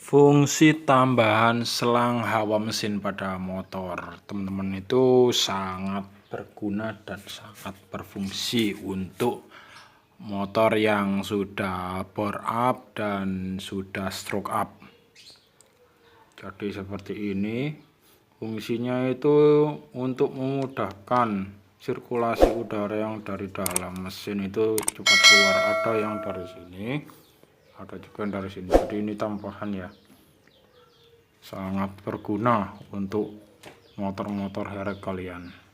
Fungsi tambahan selang hawa mesin pada motor teman-teman itu sangat berguna dan sangat berfungsi untuk motor yang sudah bore up dan sudah stroke up. Jadi seperti ini fungsinya itu untuk memudahkan sirkulasi udara yang dari dalam mesin itu cepat keluar. Ada yang dari sini, ada juga yang dari sini. Jadi ini tambahan ya, sangat berguna untuk motor-motor herek kalian.